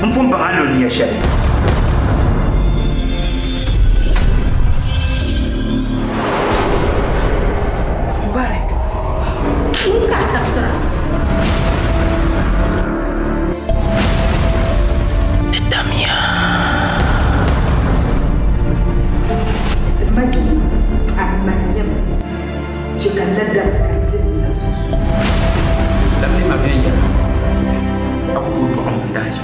mfumba ngalo ni shari Mubarak Inka sabsara Tamia Imagine amanyam chikandada karibia bila susu Labda mavenye akutu amundaje